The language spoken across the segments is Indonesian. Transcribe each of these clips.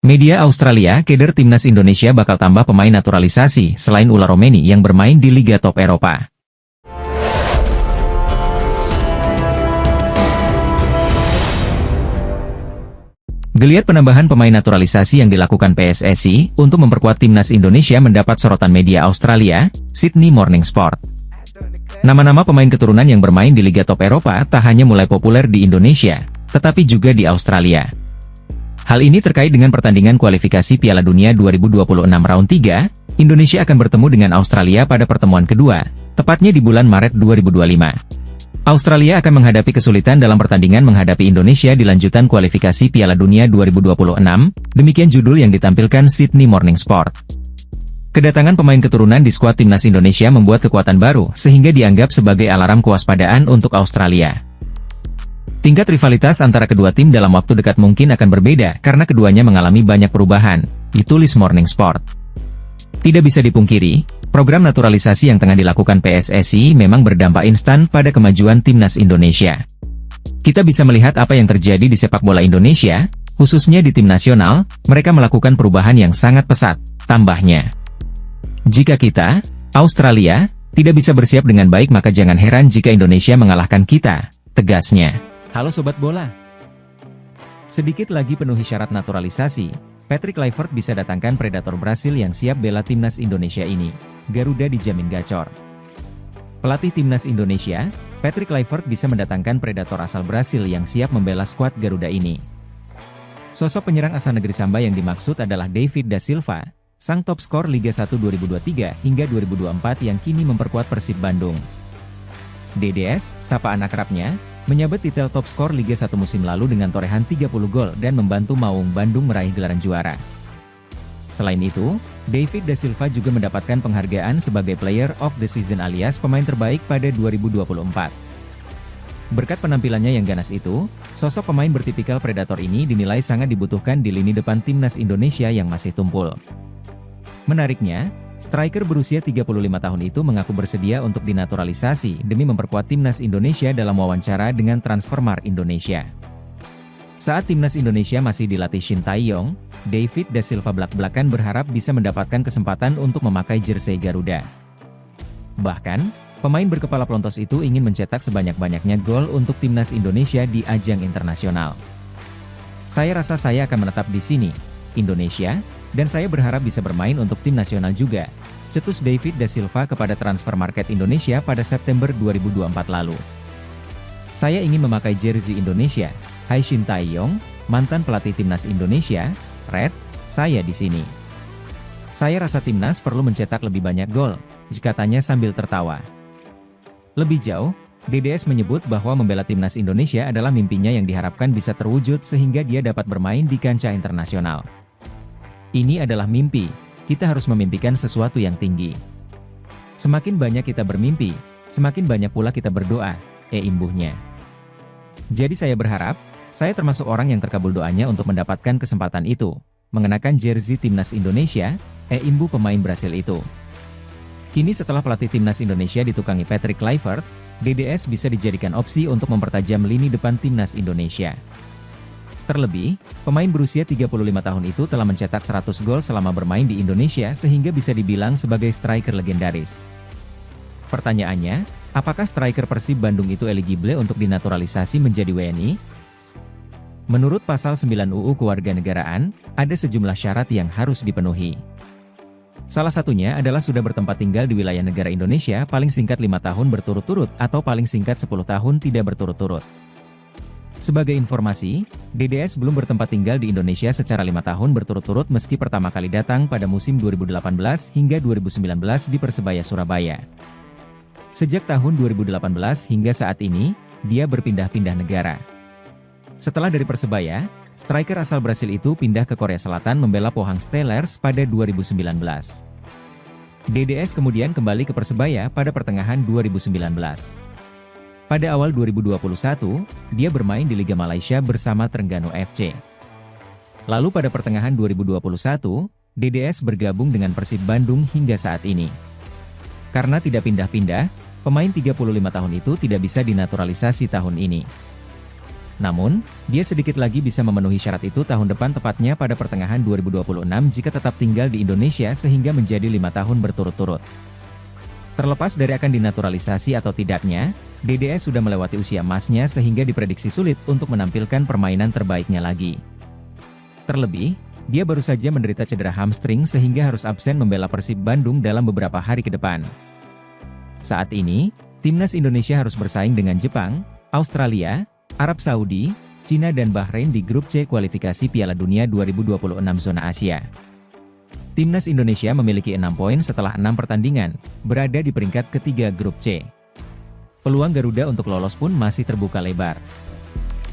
Media Australia keder timnas Indonesia bakal tambah pemain naturalisasi selain Ula Romeni yang bermain di Liga Top Eropa. Geliat penambahan pemain naturalisasi yang dilakukan PSSI untuk memperkuat timnas Indonesia mendapat sorotan media Australia, Sydney Morning Sport. Nama-nama pemain keturunan yang bermain di Liga Top Eropa tak hanya mulai populer di Indonesia, tetapi juga di Australia. Hal ini terkait dengan pertandingan kualifikasi Piala Dunia 2026 Round 3, Indonesia akan bertemu dengan Australia pada pertemuan kedua, tepatnya di bulan Maret 2025. Australia akan menghadapi kesulitan dalam pertandingan menghadapi Indonesia di lanjutan kualifikasi Piala Dunia 2026, demikian judul yang ditampilkan Sydney Morning Sport. Kedatangan pemain keturunan di skuad timnas Indonesia membuat kekuatan baru, sehingga dianggap sebagai alarm kewaspadaan untuk Australia. Tingkat rivalitas antara kedua tim dalam waktu dekat mungkin akan berbeda karena keduanya mengalami banyak perubahan, ditulis Morning Sport. Tidak bisa dipungkiri, program naturalisasi yang tengah dilakukan PSSI memang berdampak instan pada kemajuan timnas Indonesia. Kita bisa melihat apa yang terjadi di sepak bola Indonesia, khususnya di tim nasional, mereka melakukan perubahan yang sangat pesat, tambahnya. Jika kita, Australia, tidak bisa bersiap dengan baik maka jangan heran jika Indonesia mengalahkan kita, tegasnya. Halo Sobat Bola. Sedikit lagi penuhi syarat naturalisasi, Patrick Kluivert bisa datangkan predator Brasil yang siap bela timnas Indonesia ini. Garuda dijamin gacor. Pelatih timnas Indonesia, Patrick Kluivert bisa mendatangkan predator asal Brasil yang siap membela skuad Garuda ini. Sosok penyerang asal negeri Samba yang dimaksud adalah David da Silva, sang top skor Liga 1 2023 hingga 2024 yang kini memperkuat Persib Bandung. DDS, sapaan akrabnya, menyabet titel top skor Liga 1 musim lalu dengan torehan 30 gol dan membantu Maung Bandung meraih gelaran juara. Selain itu, David da Silva juga mendapatkan penghargaan sebagai Player of the Season alias pemain terbaik pada 2024. Berkat penampilannya yang ganas itu, sosok pemain bertipikal predator ini dinilai sangat dibutuhkan di lini depan timnas Indonesia yang masih tumpul. Menariknya, striker berusia 35 tahun itu mengaku bersedia untuk dinaturalisasi demi memperkuat timnas Indonesia dalam wawancara dengan Transfermarkt Indonesia. Saat timnas Indonesia masih dilatih Shin Tae-yong, David da Silva belak-belakan berharap bisa mendapatkan kesempatan untuk memakai jersei Garuda. Bahkan, pemain berkepala pelontos itu ingin mencetak sebanyak-banyaknya gol untuk timnas Indonesia di ajang internasional. Saya rasa saya akan menetap di sini, Indonesia, dan saya berharap bisa bermain untuk tim nasional juga, cetus David da Silva kepada Transfermarkt Indonesia pada September 2024 lalu. Saya ingin memakai jersey Indonesia, hai Shin Tae-yong, mantan pelatih timnas Indonesia, Red, saya di sini. Saya rasa timnas perlu mencetak lebih banyak gol, katanya sambil tertawa. Lebih jauh, DDS menyebut bahwa membela timnas Indonesia adalah mimpinya yang diharapkan bisa terwujud sehingga dia dapat bermain di kancah internasional. Ini adalah mimpi, kita harus memimpikan sesuatu yang tinggi. Semakin banyak kita bermimpi, semakin banyak pula kita berdoa, imbuhnya. Jadi saya berharap, saya termasuk orang yang terkabul doanya untuk mendapatkan kesempatan itu, mengenakan jersey timnas Indonesia, imbuh pemain Brasil itu. Kini setelah pelatih timnas Indonesia ditukangi Patrick Kluivert, DDS bisa dijadikan opsi untuk mempertajam lini depan timnas Indonesia. Terlebih, pemain berusia 35 tahun itu telah mencetak 100 gol selama bermain di Indonesia sehingga bisa dibilang sebagai striker legendaris. Pertanyaannya, apakah striker Persib Bandung itu eligible untuk dinaturalisasi menjadi WNI? Menurut pasal 9 UU Kewarganegaraan, ada sejumlah syarat yang harus dipenuhi. Salah satunya adalah sudah bertempat tinggal di wilayah negara Indonesia paling singkat 5 tahun berturut-turut atau paling singkat 10 tahun tidak berturut-turut. Sebagai informasi, DDS belum bertempat tinggal di Indonesia secara 5 tahun berturut-turut meski pertama kali datang pada musim 2018 hingga 2019 di Persebaya Surabaya. Sejak tahun 2018 hingga saat ini, dia berpindah-pindah negara. Setelah dari Persebaya, striker asal Brasil itu pindah ke Korea Selatan membela Pohang Steelers pada 2019. DDS kemudian kembali ke Persebaya pada pertengahan 2019. Pada awal 2021, dia bermain di Liga Malaysia bersama Terengganu FC. Lalu pada pertengahan 2021, DDS bergabung dengan Persib Bandung hingga saat ini. Karena tidak pindah-pindah, pemain 35 tahun itu tidak bisa dinaturalisasi tahun ini. Namun, dia sedikit lagi bisa memenuhi syarat itu tahun depan tepatnya pada pertengahan 2026 jika tetap tinggal di Indonesia sehingga menjadi 5 tahun berturut-turut. Terlepas dari akan dinaturalisasi atau tidaknya, DDS sudah melewati usia emasnya sehingga diprediksi sulit untuk menampilkan permainan terbaiknya lagi. Terlebih, dia baru saja menderita cedera hamstring sehingga harus absen membela Persib Bandung dalam beberapa hari ke depan. Saat ini, timnas Indonesia harus bersaing dengan Jepang, Australia, Arab Saudi, Cina dan Bahrain di grup C kualifikasi Piala Dunia 2026 zona Asia. Timnas Indonesia memiliki 6 poin setelah 6 pertandingan, berada di peringkat ketiga grup C. Peluang Garuda untuk lolos pun masih terbuka lebar.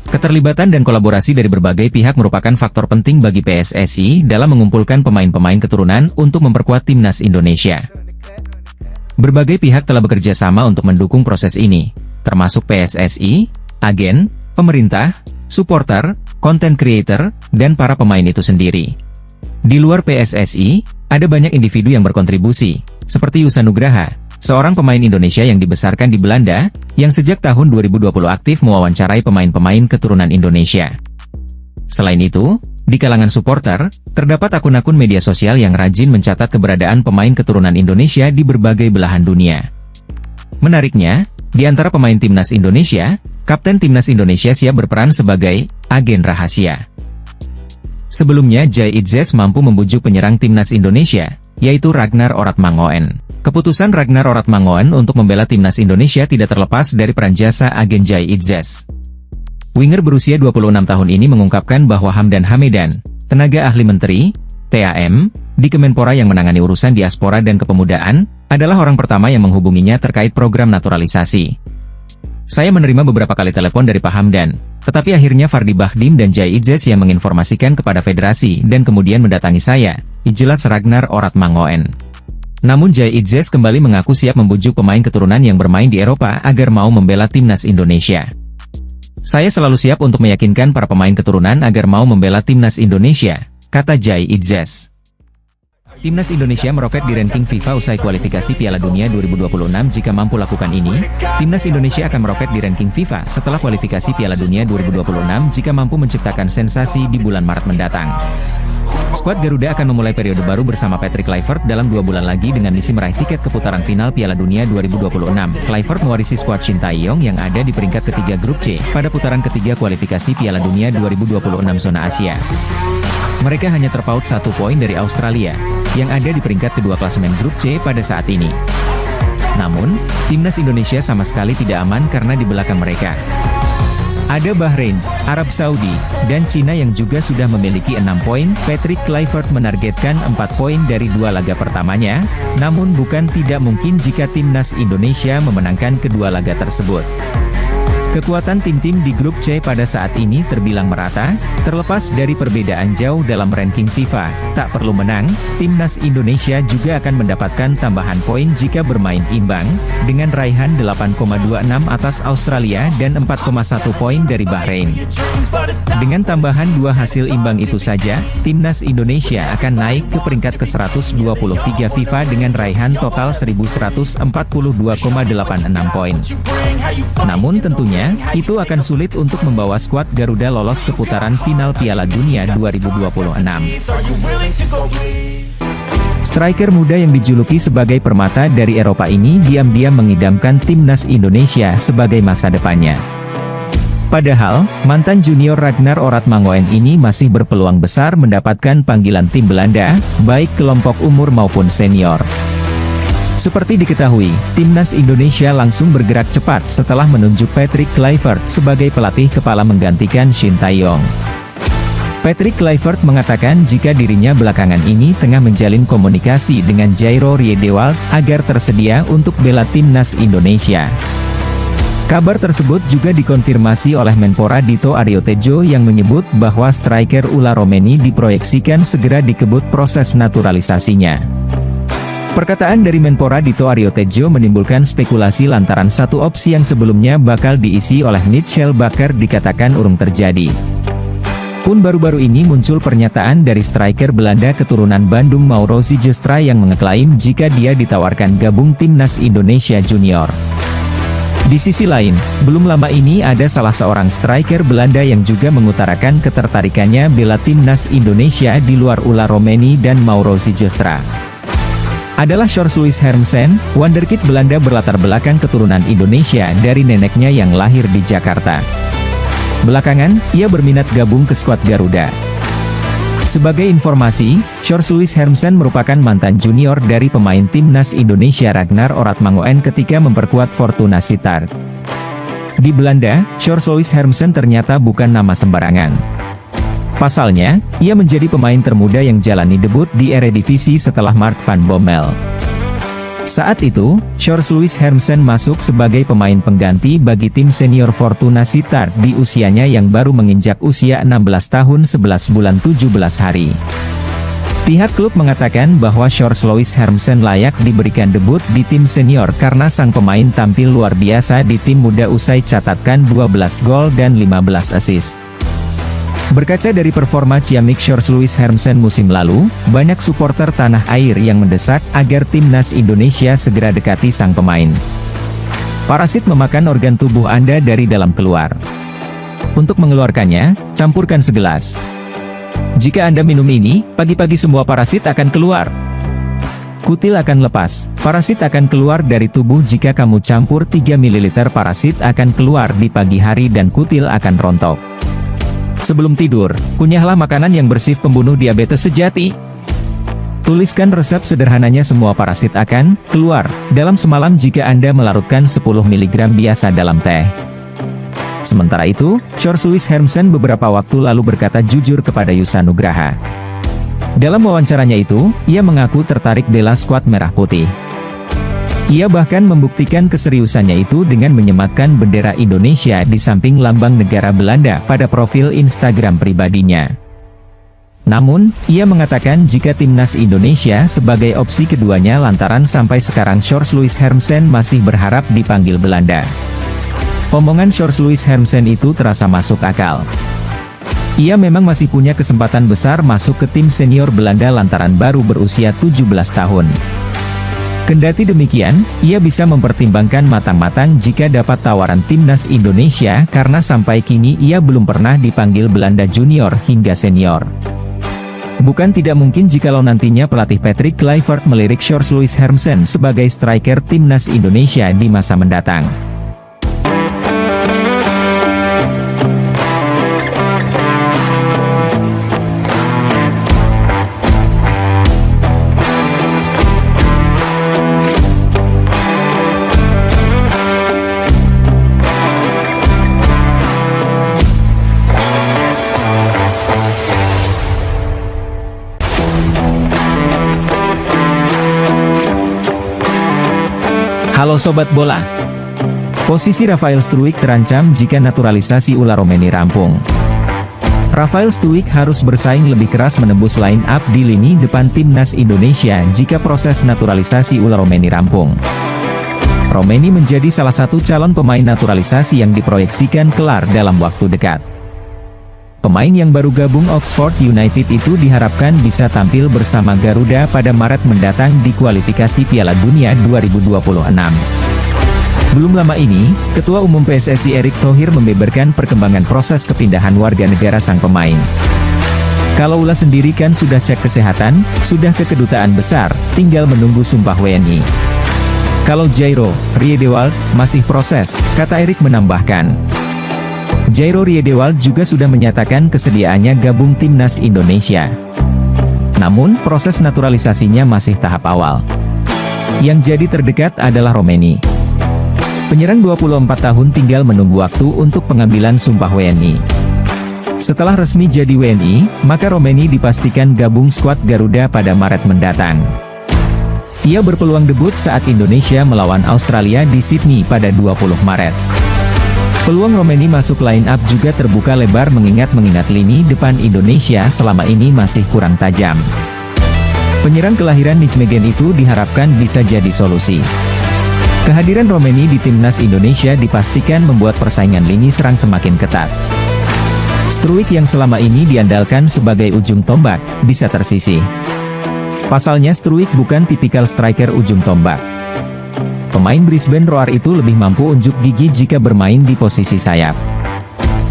Keterlibatan dan kolaborasi dari berbagai pihak merupakan faktor penting bagi PSSI dalam mengumpulkan pemain-pemain keturunan untuk memperkuat timnas Indonesia. Berbagai pihak telah bekerja sama untuk mendukung proses ini, termasuk PSSI, agen, pemerintah, supporter, content creator, dan para pemain itu sendiri. Di luar PSSI, ada banyak individu yang berkontribusi, seperti Yusa Nugraha, seorang pemain Indonesia yang dibesarkan di Belanda, yang sejak tahun 2020 aktif mewawancarai pemain-pemain keturunan Indonesia. Selain itu, di kalangan supporter, terdapat akun-akun media sosial yang rajin mencatat keberadaan pemain keturunan Indonesia di berbagai belahan dunia. Menariknya, di antara pemain timnas Indonesia, Kapten Timnas Indonesia siap berperan sebagai agen rahasia. Sebelumnya Jai Idzes mampu membujuk penyerang timnas Indonesia, yaitu Ragnar Oratmangoen. Keputusan Ragnar Oratmangoen untuk membela timnas Indonesia tidak terlepas dari peran jasa agen Jai Idzes. Winger berusia 26 tahun ini mengungkapkan bahwa Hamdan Hamedan, tenaga ahli menteri, TAM, di Kemenpora yang menangani urusan diaspora dan kepemudaan, adalah orang pertama yang menghubunginya terkait program naturalisasi. Saya menerima beberapa kali telepon dari Pak Hamdan, tetapi akhirnya Fardi Bahdim dan Jai Idzes yang menginformasikan kepada federasi dan kemudian mendatangi saya, jelas Ragnar Oratmangoen. Namun Jai Idzes kembali mengaku siap membujuk pemain keturunan yang bermain di Eropa agar mau membela timnas Indonesia. Saya selalu siap untuk meyakinkan para pemain keturunan agar mau membela timnas Indonesia, kata Jai Idzes. Timnas Indonesia meroket di ranking FIFA usai kualifikasi Piala Dunia 2026 jika mampu lakukan ini. Timnas Indonesia akan meroket di ranking FIFA setelah kualifikasi Piala Dunia 2026 jika mampu menciptakan sensasi di bulan Maret mendatang. Skuad Garuda akan memulai periode baru bersama Patrick Kluivert dalam 2 bulan lagi dengan misi meraih tiket ke putaran final Piala Dunia 2026. Kluivert mewarisi skuad Shin Tae-yong yang ada di peringkat ketiga grup C pada putaran ketiga kualifikasi Piala Dunia 2026 zona Asia. Mereka hanya terpaut 1 poin dari Australia, yang ada di peringkat kedua klasemen grup C pada saat ini. Namun, timnas Indonesia sama sekali tidak aman karena di belakang mereka ada Bahrain, Arab Saudi, dan Cina yang juga sudah memiliki 6 poin. Patrick Kluivert menargetkan 4 poin dari 2 laga pertamanya, namun bukan tidak mungkin jika timnas Indonesia memenangkan kedua laga tersebut. Kekuatan tim-tim di grup C pada saat ini terbilang merata, terlepas dari perbedaan jauh dalam ranking FIFA. Tak perlu menang, timnas Indonesia juga akan mendapatkan tambahan poin jika bermain imbang, dengan raihan 8,26 atas Australia dan 4,1 poin dari Bahrain. Dengan tambahan 2 hasil imbang itu saja, timnas Indonesia akan naik ke peringkat ke-123 FIFA dengan raihan total 1.142,86 poin. Namun tentunya, itu akan sulit untuk membawa skuad Garuda lolos ke putaran final Piala Dunia 2026. Striker muda yang dijuluki sebagai permata dari Eropa ini diam-diam mengidamkan timnas Indonesia sebagai masa depannya. Padahal, mantan junior Ragnar Oratmangoen ini masih berpeluang besar mendapatkan panggilan tim Belanda, baik kelompok umur maupun senior. Seperti diketahui, timnas Indonesia langsung bergerak cepat setelah menunjuk Patrick Kluivert sebagai pelatih kepala menggantikan Shin Tae-yong. Patrick Kluivert mengatakan jika dirinya belakangan ini tengah menjalin komunikasi dengan Jairo Riedewald agar tersedia untuk bela timnas Indonesia. Kabar tersebut juga dikonfirmasi oleh Menpora Dito Aryo Tejo yang menyebut bahwa striker Ula Romeni diproyeksikan segera dikebut proses naturalisasinya. Perkataan dari Menpora Dito Aryo Tejo menimbulkan spekulasi lantaran satu opsi yang sebelumnya bakal diisi oleh Mitchell Bakker dikatakan urung terjadi. Pun baru-baru ini muncul pernyataan dari striker Belanda keturunan Bandung Mauro Zijlstra yang mengeklaim jika dia ditawarkan gabung timnas Indonesia Junior. Di sisi lain, belum lama ini ada salah seorang striker Belanda yang juga mengutarakan ketertarikannya bela timnas Indonesia di luar Ulla Romeni dan Mauro Zijlstra. Adalah Sjoerd Hermsen, wonderkid Belanda berlatar belakang keturunan Indonesia dari neneknya yang lahir di Jakarta. Belakangan, ia berminat gabung ke skuad Garuda. Sebagai informasi, Sjoerd Hermsen merupakan mantan junior dari pemain timnas Indonesia Ragnar Oratmangoen ketika memperkuat Fortuna Sittard. Di Belanda, Sjoerd Hermsen ternyata bukan nama sembarangan. Pasalnya, ia menjadi pemain termuda yang jalani debut di Eredivisie setelah Mark van Bommel. Saat itu, Sjoerd Hermsen masuk sebagai pemain pengganti bagi tim senior Fortuna Sittard di usianya yang baru menginjak usia 16 tahun 11 bulan 17 hari. Pihak klub mengatakan bahwa Sjoerd Hermsen layak diberikan debut di tim senior karena sang pemain tampil luar biasa di tim muda usai catatkan 12 gol dan 15 assist. Berkaca dari performa ciamik Sjoerd Hermsen musim lalu, banyak suporter tanah air yang mendesak agar timnas Indonesia segera dekati sang pemain. Parasit memakan organ tubuh Anda dari dalam keluar. Untuk mengeluarkannya, campurkan segelas. Jika Anda minum ini, pagi-pagi semua parasit akan keluar. Kutil akan lepas, parasit akan keluar dari tubuh jika kamu campur 3 ml parasit akan keluar di pagi hari dan kutil akan rontok. Sebelum tidur, kunyahlah makanan yang bersif pembunuh diabetes sejati. Tuliskan resep sederhananya semua parasit akan keluar dalam semalam jika Anda melarutkan 10 mg biasa dalam teh. Sementara itu, Sjoerd Hermsen beberapa waktu lalu berkata jujur kepada Yusa Nugraha. Dalam wawancaranya itu, ia mengaku tertarik bela skuad merah putih. Ia bahkan membuktikan keseriusannya itu dengan menyematkan bendera Indonesia di samping lambang negara Belanda pada profil Instagram pribadinya. Namun, ia mengatakan jika timnas Indonesia sebagai opsi keduanya lantaran sampai sekarang Sjoerd Hermsen masih berharap dipanggil Belanda. Omongan Sjoerd Hermsen itu terasa masuk akal. Ia memang masih punya kesempatan besar masuk ke tim senior Belanda lantaran baru berusia 17 tahun. Kendati demikian, ia bisa mempertimbangkan matang-matang jika dapat tawaran timnas Indonesia karena sampai kini ia belum pernah dipanggil Belanda junior hingga senior. Bukan tidak mungkin jikalau nantinya pelatih Patrick Kluivert melirik Sjoerd Hermsen sebagai striker timnas Indonesia di masa mendatang. Halo Sobat Bola. Posisi Rafael Struijk terancam jika naturalisasi Ulla Romeni rampung. Rafael Struijk harus bersaing lebih keras menembus line up di lini depan timnas Indonesia jika proses naturalisasi Ulla Romeni rampung. Romeni menjadi salah satu calon pemain naturalisasi yang diproyeksikan kelar dalam waktu dekat. Pemain yang baru gabung Oxford United itu diharapkan bisa tampil bersama Garuda pada Maret mendatang di kualifikasi Piala Dunia 2026. Belum lama ini, Ketua Umum PSSI Erick Thohir membeberkan perkembangan proses kepindahan warga negara sang pemain. Kalau Ulla sendiri kan sudah cek kesehatan, sudah ke kedutaan besar, tinggal menunggu sumpah WNI. Kalau Jairo Riedewald masih proses, kata Erick menambahkan. Jairo Riedewald juga sudah menyatakan kesediaannya gabung timnas Indonesia. Namun, proses naturalisasinya masih tahap awal. Yang jadi terdekat adalah Romeni. Penyerang 24 tahun tinggal menunggu waktu untuk pengambilan sumpah WNI. Setelah resmi jadi WNI, maka Romeni dipastikan gabung skuad Garuda pada Maret mendatang. Ia berpeluang debut saat Indonesia melawan Australia di Sydney pada 20 Maret. Peluang Romeni masuk line up juga terbuka lebar mengingat lini depan Indonesia selama ini masih kurang tajam. Penyerang kelahiran Nijmegen itu diharapkan bisa jadi solusi. Kehadiran Romeni di timnas Indonesia dipastikan membuat persaingan lini serang semakin ketat. Struijk yang selama ini diandalkan sebagai ujung tombak, bisa tersisih. Pasalnya Struijk bukan tipikal striker ujung tombak. Pemain Brisbane Roar itu lebih mampu unjuk gigi jika bermain di posisi sayap.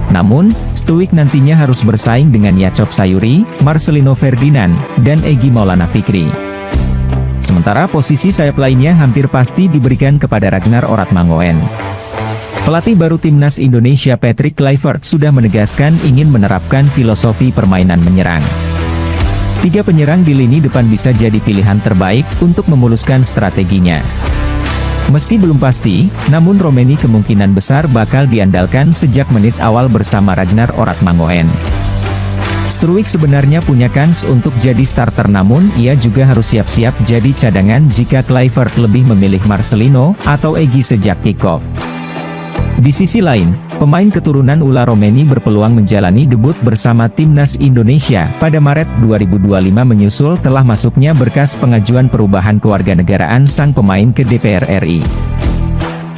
Namun, Stuijk nantinya harus bersaing dengan Yacov Sayuri, Marcelino Ferdinand, dan Egy Maulana Fikri. Sementara posisi sayap lainnya hampir pasti diberikan kepada Ragnar Oratmangoen. Pelatih baru Timnas Indonesia Patrick Kluivert sudah menegaskan ingin menerapkan filosofi permainan menyerang. 3 penyerang di lini depan bisa jadi pilihan terbaik untuk memuluskan strateginya. Meski belum pasti, namun Romeni kemungkinan besar bakal diandalkan sejak menit awal bersama Ragnar Oratmangoen. Stuijk sebenarnya punya kans untuk jadi starter, namun ia juga harus siap-siap jadi cadangan jika Kluivert lebih memilih Marcelino atau Egy sejak kick-off. Di sisi lain, pemain keturunan Ula Romeni berpeluang menjalani debut bersama Timnas Indonesia pada Maret 2025 menyusul telah masuknya berkas pengajuan perubahan kewarganegaraan sang pemain ke DPR RI.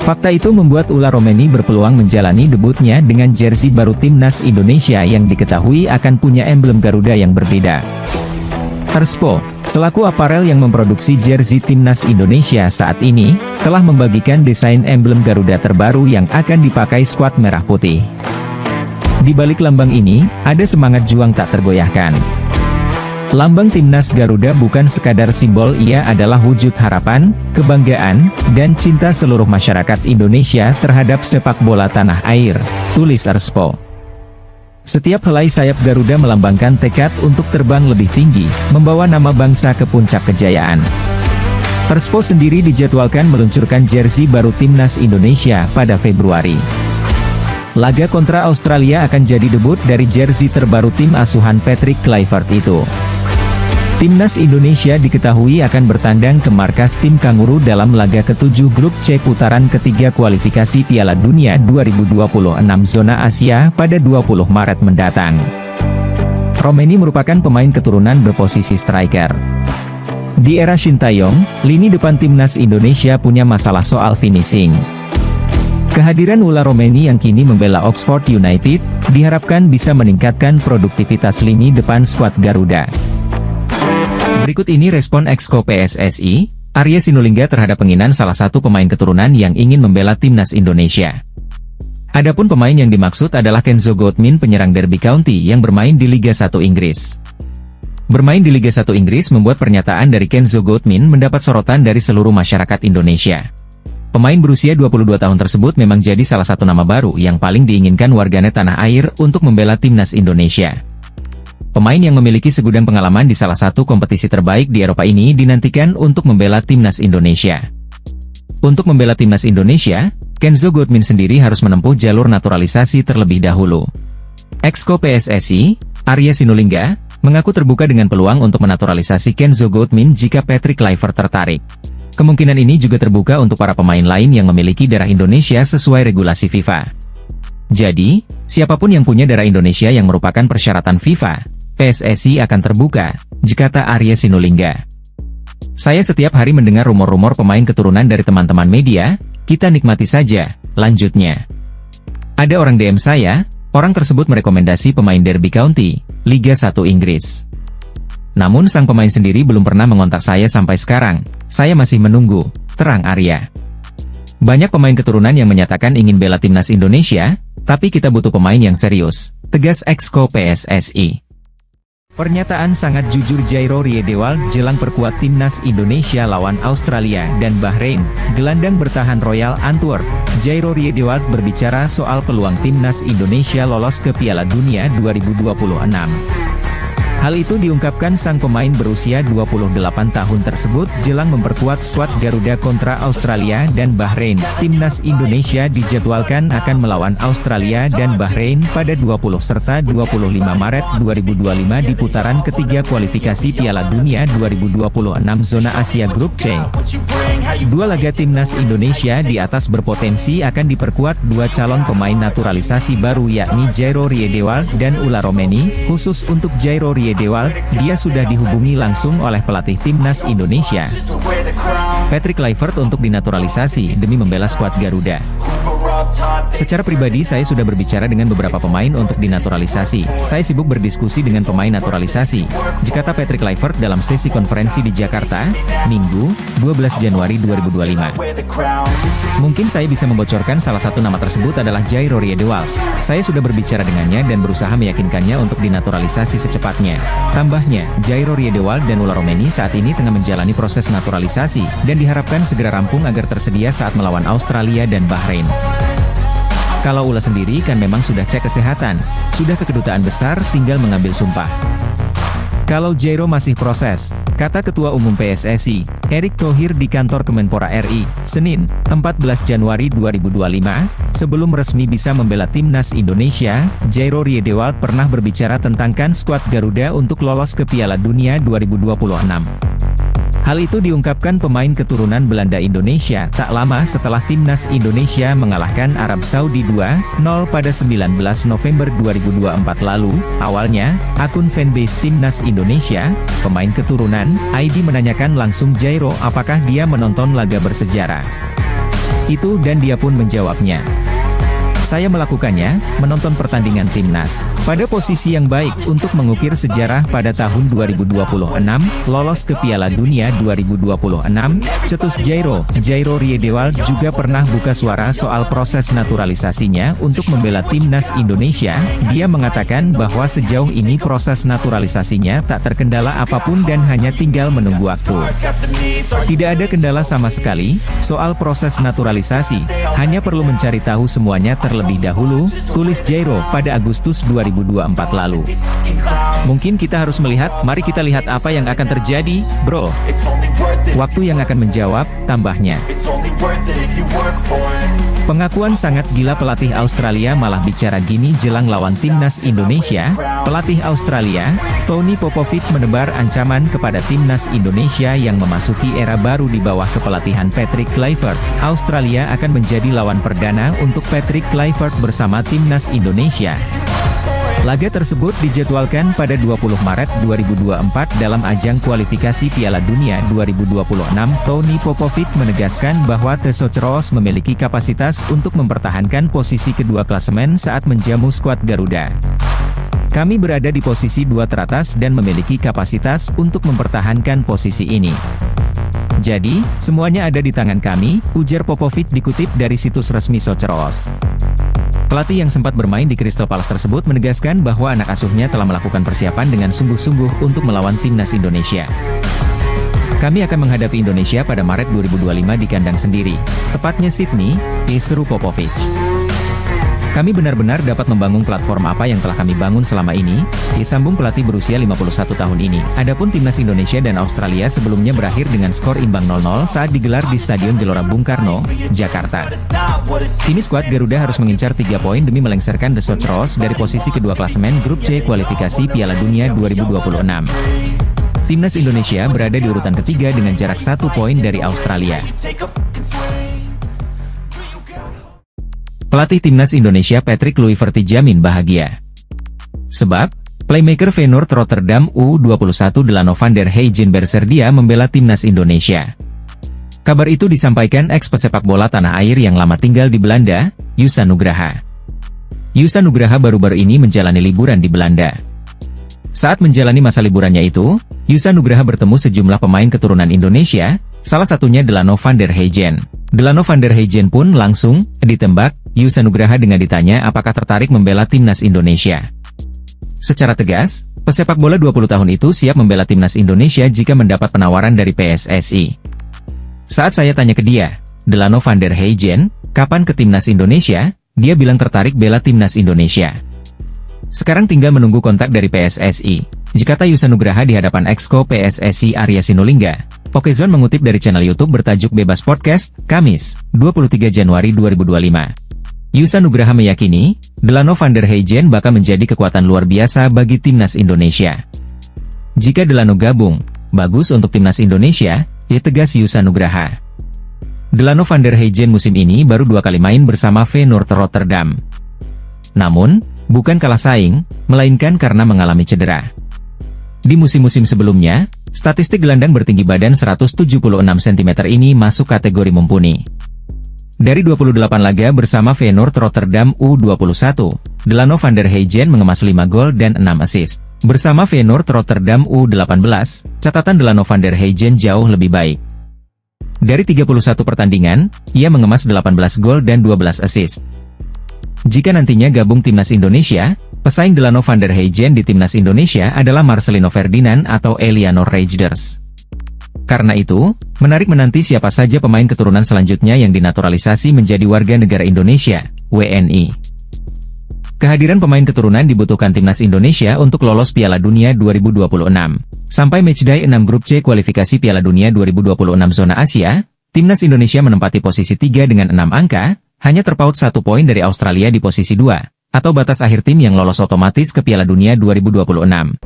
Fakta itu membuat Ula Romeni berpeluang menjalani debutnya dengan jersey baru Timnas Indonesia yang diketahui akan punya emblem Garuda yang berbeda. Perspo, selaku aparel yang memproduksi jersey Timnas Indonesia saat ini, telah membagikan desain emblem Garuda terbaru yang akan dipakai skuad merah putih. Di balik lambang ini, ada semangat juang tak tergoyahkan. Lambang Timnas Garuda bukan sekadar simbol, ia adalah wujud harapan, kebanggaan, dan cinta seluruh masyarakat Indonesia terhadap sepak bola tanah air, tulis Perspo. Setiap helai sayap Garuda melambangkan tekad untuk terbang lebih tinggi, membawa nama bangsa ke puncak kejayaan. Perspo sendiri dijadwalkan meluncurkan jersey baru Timnas Indonesia pada Februari. Laga kontra Australia akan jadi debut dari jersey terbaru tim asuhan Patrick Kluivert itu. Timnas Indonesia diketahui akan bertandang ke markas tim Kanguru dalam laga ke-7 grup C putaran ketiga kualifikasi Piala Dunia 2026 zona Asia pada 20 Maret mendatang. Romeni merupakan pemain keturunan berposisi striker. Di era Shin Tae-yong, lini depan Timnas Indonesia punya masalah soal finishing. Kehadiran Ula Romeni yang kini membela Oxford United, diharapkan bisa meningkatkan produktivitas lini depan skuad Garuda. Berikut ini respon Exco PSSI, Arya Sinulinga terhadap penginan salah satu pemain keturunan yang ingin membela Timnas Indonesia. Adapun pemain yang dimaksud adalah Kenzo Goodman, penyerang Derby County yang bermain di Liga 1 Inggris. Bermain di Liga 1 Inggris membuat pernyataan dari Kenzo Goodman mendapat sorotan dari seluruh masyarakat Indonesia. Pemain berusia 22 tahun tersebut memang jadi salah satu nama baru yang paling diinginkan warganet tanah air untuk membela Timnas Indonesia. Pemain yang memiliki segudang pengalaman di salah satu kompetisi terbaik di Eropa ini dinantikan untuk membela Timnas Indonesia. Untuk membela Timnas Indonesia, Kenzo Goodman sendiri harus menempuh jalur naturalisasi terlebih dahulu. Exco PSSI, Arya Sinulinga, mengaku terbuka dengan peluang untuk menaturalisasi Kenzo Goodman jika Patrick Kluivert tertarik. Kemungkinan ini juga terbuka untuk para pemain lain yang memiliki darah Indonesia sesuai regulasi FIFA. Jadi, siapapun yang punya darah Indonesia yang merupakan persyaratan FIFA, PSSI akan terbuka, kata Arya Sinulinga. Saya setiap hari mendengar rumor-rumor pemain keturunan dari teman-teman media, kita nikmati saja, lanjutnya. Ada orang DM saya, orang tersebut merekomendasi pemain Derby County, Liga 1 Inggris. Namun sang pemain sendiri belum pernah mengontak saya sampai sekarang, saya masih menunggu, terang Arya. Banyak pemain keturunan yang menyatakan ingin bela Timnas Indonesia, tapi kita butuh pemain yang serius, tegas Exco PSSI. Pernyataan sangat jujur Jairo Riedewald jelang perkuat Timnas Indonesia lawan Australia dan Bahrain, gelandang bertahan Royal Antwerp, Jairo Riedewald berbicara soal peluang Timnas Indonesia lolos ke Piala Dunia 2026. Hal itu diungkapkan sang pemain berusia 28 tahun tersebut jelang memperkuat skuad Garuda kontra Australia dan Bahrain. Timnas Indonesia dijadwalkan akan melawan Australia dan Bahrain pada 20 serta 25 Maret 2025 di putaran ketiga kualifikasi Piala Dunia 2026 zona Asia Grup C. Dua laga Timnas Indonesia di atas berpotensi akan diperkuat dua calon pemain naturalisasi baru yakni Jairo Riedewald dan Ula Romeni. Khusus untuk Jairo Riedewald, dia sudah dihubungi langsung oleh pelatih Timnas Indonesia, Patrick Kluivert, untuk dinaturalisasi demi membela skuad Garuda. Secara pribadi saya sudah berbicara dengan beberapa pemain untuk dinaturalisasi. Saya sibuk berdiskusi dengan pemain naturalisasi, kata Patrick Kluivert dalam sesi konferensi di Jakarta, Minggu, 12 Januari 2025. Mungkin saya bisa membocorkan salah satu nama tersebut adalah Jairo Riedewald. Saya sudah berbicara dengannya dan berusaha meyakinkannya untuk dinaturalisasi secepatnya. Tambahnya, Jairo Riedewald dan Ula Romeni saat ini tengah menjalani proses naturalisasi, dan diharapkan segera rampung agar tersedia saat melawan Australia dan Bahrain. Kalau Ula sendiri kan memang sudah cek kesehatan, sudah ke kedutaan besar, tinggal mengambil sumpah. Kalau Jairo masih proses, kata Ketua Umum PSSI, Erick Thohir di kantor Kemenpora RI, Senin, 14 Januari 2025, sebelum resmi bisa membela timnas Indonesia, Jairo Riedewald pernah berbicara tentang skuad Garuda untuk lolos ke Piala Dunia 2026. Hal itu diungkapkan pemain keturunan Belanda Indonesia tak lama setelah timnas Indonesia mengalahkan Arab Saudi 2-0 pada 19 November 2024 lalu. Awalnya, akun fanbase timnas Indonesia, pemain keturunan, ID menanyakan langsung Jairo apakah dia menonton laga bersejarah itu dan dia pun menjawabnya. Saya melakukannya, menonton pertandingan timnas, pada posisi yang baik untuk mengukir sejarah pada tahun 2026, lolos ke Piala Dunia 2026, cetus Jairo. Jairo Riedewald juga pernah buka suara soal proses naturalisasinya untuk membela timnas Indonesia. Dia mengatakan bahwa sejauh ini proses naturalisasinya tak terkendala apapun dan hanya tinggal menunggu waktu. Tidak ada kendala sama sekali, soal proses naturalisasi, hanya perlu mencari tahu semuanya terlebih dahulu, tulis Jairo pada Agustus 2024 lalu. Mungkin kita harus melihat, mari kita lihat apa yang akan terjadi, bro. Waktu yang akan menjawab, tambahnya. Pengakuan sangat gila pelatih Australia malah bicara gini jelang lawan timnas Indonesia. Pelatih Australia, Tony Popovic menebar ancaman kepada timnas Indonesia yang memasuki era baru di bawah kepelatihan Patrick Kluivert. Australia akan menjadi lawan perdana untuk Patrick Kluivert bersama timnas Indonesia. Laga tersebut dijadwalkan pada 20 Maret 2024 dalam ajang kualifikasi Piala Dunia 2026. Tony Popovic menegaskan bahwa The Socceroos memiliki kapasitas untuk mempertahankan posisi kedua klasemen saat menjamu skuad Garuda. Kami berada di posisi 2 teratas dan memiliki kapasitas untuk mempertahankan posisi ini. Jadi, semuanya ada di tangan kami, ujar Popovic dikutip dari situs resmi Socceroos. Pelatih yang sempat bermain di Crystal Palace tersebut menegaskan bahwa anak asuhnya telah melakukan persiapan dengan sungguh-sungguh untuk melawan timnas Indonesia. Kami akan menghadapi Indonesia pada Maret 2025 di kandang sendiri, tepatnya Sydney, seru Popovic. Kami benar-benar dapat membangun platform apa yang telah kami bangun selama ini, sambung pelatih berusia 51 tahun ini. Adapun timnas Indonesia dan Australia sebelumnya berakhir dengan skor imbang 0-0 saat digelar di Stadion Gelora Bung Karno, Jakarta. Kini skuad Garuda harus mengincar 3 poin demi melengsarkan The Socceroos dari posisi kedua klasemen Grup C kualifikasi Piala Dunia 2026. Timnas Indonesia berada di urutan ketiga dengan jarak 1 poin dari Australia. Pelatih timnas Indonesia Patrick Kluivert dijamin bahagia. Sebab, playmaker Feyenoord Rotterdam U21 Delano van der Heijden bersedia membela timnas Indonesia. Kabar itu disampaikan ex-pesepak bola tanah air yang lama tinggal di Belanda, Yusa Nugraha. Yusa Nugraha baru-baru ini menjalani liburan di Belanda. Saat menjalani masa liburannya itu, Yusa Nugraha bertemu sejumlah pemain keturunan Indonesia, salah satunya Delano van der Heijden. Delano van der Heijden pun langsung ditembak Yusa Nugraha dengan ditanya apakah tertarik membela timnas Indonesia. Secara tegas, pesepak bola 20 tahun itu siap membela timnas Indonesia jika mendapat penawaran dari PSSI. Saat saya tanya ke dia, Delano van der Heijden, kapan ke timnas Indonesia? Dia bilang tertarik bela timnas Indonesia. Sekarang tinggal menunggu kontak dari PSSI, kata Yusa Nugraha di hadapan Exco PSSI Arya Sinulinga. Okezone mengutip dari channel YouTube bertajuk Bebas Podcast, Kamis, 23 Januari 2025. Yusa Nugraha meyakini, Delano van der Heijden bakal menjadi kekuatan luar biasa bagi timnas Indonesia. Jika Delano gabung, bagus untuk timnas Indonesia, tegas Yusa Nugraha. Delano van der Heijden musim ini baru 2 kali main bersama Feyenoord Rotterdam. Namun, bukan kalah saing, melainkan karena mengalami cedera. Di musim-musim sebelumnya, statistik gelandang bertinggi badan 176 cm ini masuk kategori mumpuni. Dari 28 laga bersama Feyenoord Rotterdam U21, Delano van der Heijden mengemas 5 gol dan 6 assist. Bersama Feyenoord Rotterdam U18, catatan Delano van der Heijden jauh lebih baik. Dari 31 pertandingan, ia mengemas 18 gol dan 12 assist. Jika nantinya gabung timnas Indonesia, pesaing Delano van der Heijden di timnas Indonesia adalah Marcelino Ferdinand atau Eliano Reijnders. Karena itu, menarik menanti siapa saja pemain keturunan selanjutnya yang dinaturalisasi menjadi warga negara Indonesia, WNI. Kehadiran pemain keturunan dibutuhkan timnas Indonesia untuk lolos Piala Dunia 2026. Sampai matchday 6 grup C kualifikasi Piala Dunia 2026 zona Asia, timnas Indonesia menempati posisi 3 dengan 6 angka, hanya terpaut 1 poin dari Australia di posisi 2, atau batas akhir tim yang lolos otomatis ke Piala Dunia 2026.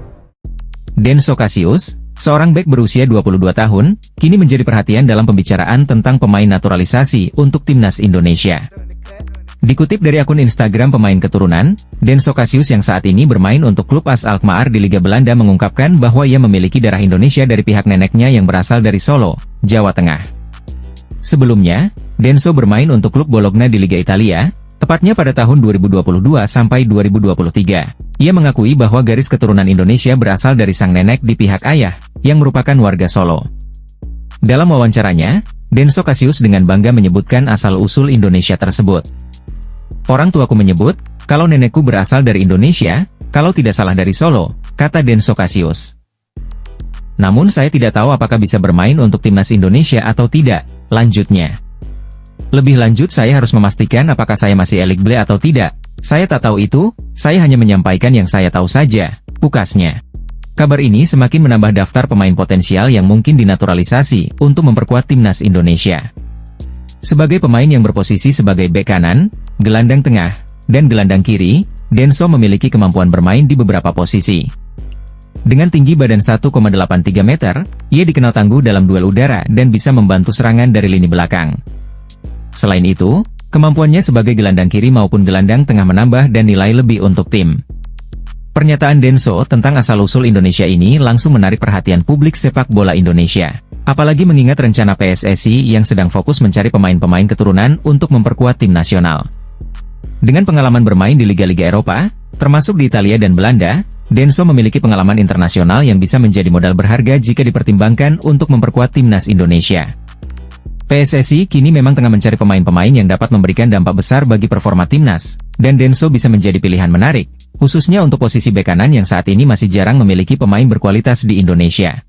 Denso Cassius, seorang bek berusia 22 tahun, kini menjadi perhatian dalam pembicaraan tentang pemain naturalisasi untuk timnas Indonesia. Dikutip dari akun Instagram pemain keturunan, Denso Cassius yang saat ini bermain untuk klub AS Alkmaar di Liga Belanda mengungkapkan bahwa ia memiliki darah Indonesia dari pihak neneknya yang berasal dari Solo, Jawa Tengah. Sebelumnya, Denso bermain untuk klub Bologna di Liga Italia, tepatnya pada tahun 2022 sampai 2023. Ia mengakui bahwa garis keturunan Indonesia berasal dari sang nenek di pihak ayah, yang merupakan warga Solo. Dalam wawancaranya, Denso Cassius dengan bangga menyebutkan asal-usul Indonesia tersebut. Orang tuaku menyebut, kalau nenekku berasal dari Indonesia, kalau tidak salah dari Solo, kata Denso Cassius. Namun saya tidak tahu apakah bisa bermain untuk timnas Indonesia atau tidak, lanjutnya. Lebih lanjut saya harus memastikan apakah saya masih eligible atau tidak. Saya tak tahu itu, saya hanya menyampaikan yang saya tahu saja, pukasnya. Kabar ini semakin menambah daftar pemain potensial yang mungkin dinaturalisasi untuk memperkuat timnas Indonesia. Sebagai pemain yang berposisi sebagai bek kanan, gelandang tengah, dan gelandang kiri, Denso memiliki kemampuan bermain di beberapa posisi. Dengan tinggi badan 1,83 meter, ia dikenal tangguh dalam duel udara dan bisa membantu serangan dari lini belakang. Selain itu, kemampuannya sebagai gelandang kiri maupun gelandang tengah menambah dan nilai lebih untuk tim. Pernyataan Denso tentang asal-usul Indonesia ini langsung menarik perhatian publik sepak bola Indonesia. Apalagi mengingat rencana PSSI yang sedang fokus mencari pemain-pemain keturunan untuk memperkuat tim nasional. Dengan pengalaman bermain di liga-liga Eropa, termasuk di Italia dan Belanda, Denso memiliki pengalaman internasional yang bisa menjadi modal berharga jika dipertimbangkan untuk memperkuat timnas Indonesia. PSSI kini memang tengah mencari pemain-pemain yang dapat memberikan dampak besar bagi performa timnas, dan Denso bisa menjadi pilihan menarik, khususnya untuk posisi bek kanan yang saat ini masih jarang memiliki pemain berkualitas di Indonesia.